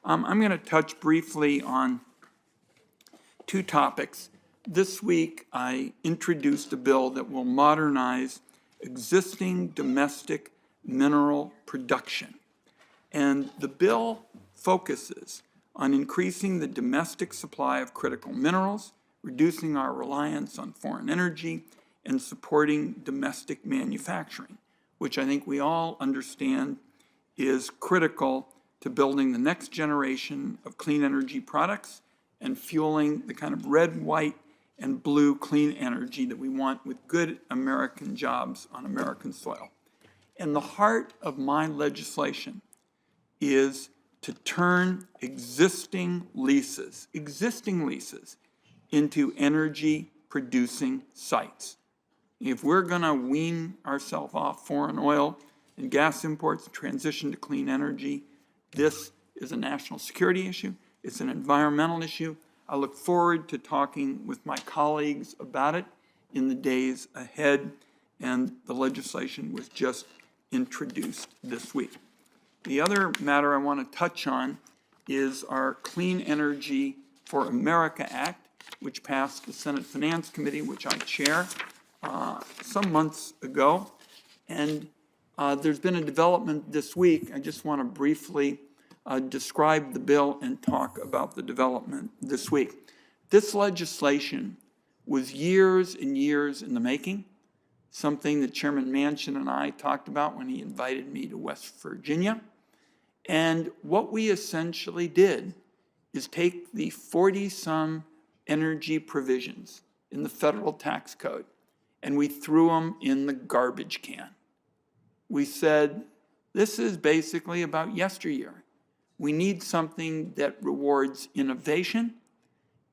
I'm going to touch briefly on two topics. This week, I introduced a bill that will modernize existing domestic mineral production. And the bill focuses on increasing the domestic supply of critical minerals, reducing our reliance on foreign energy, and supporting domestic manufacturing, which I think we all understand is critical to building the next generation of clean energy products and fueling the kind of red, white, and blue clean energy that we want with good American jobs on American soil. And the heart of my legislation is to turn existing leases into energy-producing sites. If we're going to wean ourselves off foreign oil and gas imports and transition to clean energy, this is a national security issue. It's an environmental issue. I look forward to talking with my colleagues about it in the days ahead, and the legislation was just introduced this week. The other matter I want to touch on is our Clean Energy for America Act, which passed the Senate Finance Committee, which I chair, some months ago. And there's been a development this week. I just want to briefly describe the bill and talk about the development this week. This legislation was years and years in the making, something that Chairman Manchin and I talked about when he invited me to West Virginia. And what we essentially did is take the 40-some energy provisions in the federal tax code, and we threw them in the garbage can. We said, this is basically about yesteryear. We need something that rewards innovation,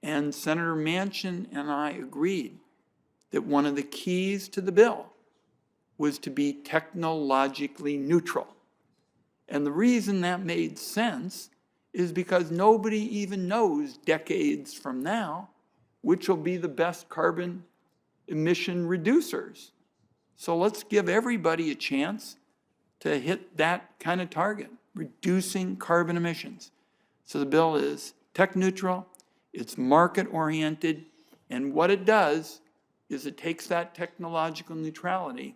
and Senator Manchin and I agreed that one of the keys to the bill was to be technologically neutral. And the reason that made sense is because nobody even knows decades from now which will be the best carbon emission reducers. So let's give everybody a chance to hit that kind of target, reducing carbon emissions. So the bill is tech neutral, it's market oriented, and what it does is it takes that technological neutrality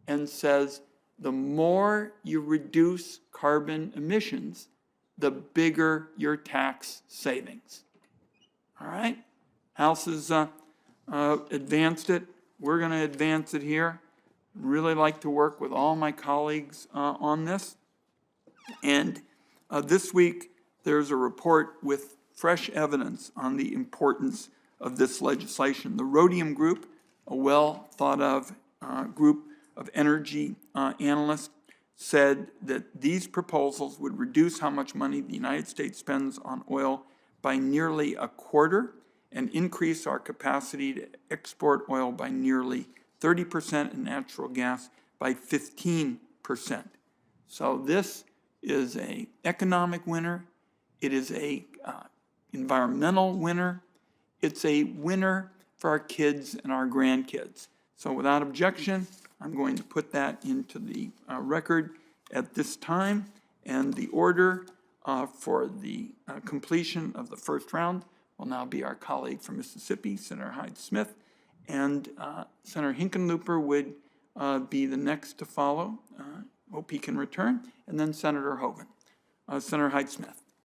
and says, the more you reduce carbon emissions, the bigger your tax savings. All right? House has advanced it. We're going to advance it here. Really like to work with all my colleagues on this. And this week, there's a report with fresh evidence on the importance of this legislation. The Rhodium Group, a well thought of group of energy analysts, said that these proposals would reduce how much money the United States spends on oil by nearly a quarter and increase our capacity to export oil by nearly 30% and natural gas by 15%. So this is an economic winner. It is a environmental winner. It's a winner for our kids and our grandkids. So without objection, I'm going to put that into the record at this time. And the order for the completion of the first round will now be our colleague from Mississippi, Senator Hyde-Smith. And Senator Hickenlooper would be the next to follow. Hope he can return. And then Senator Hoeven. Senator Hyde-Smith.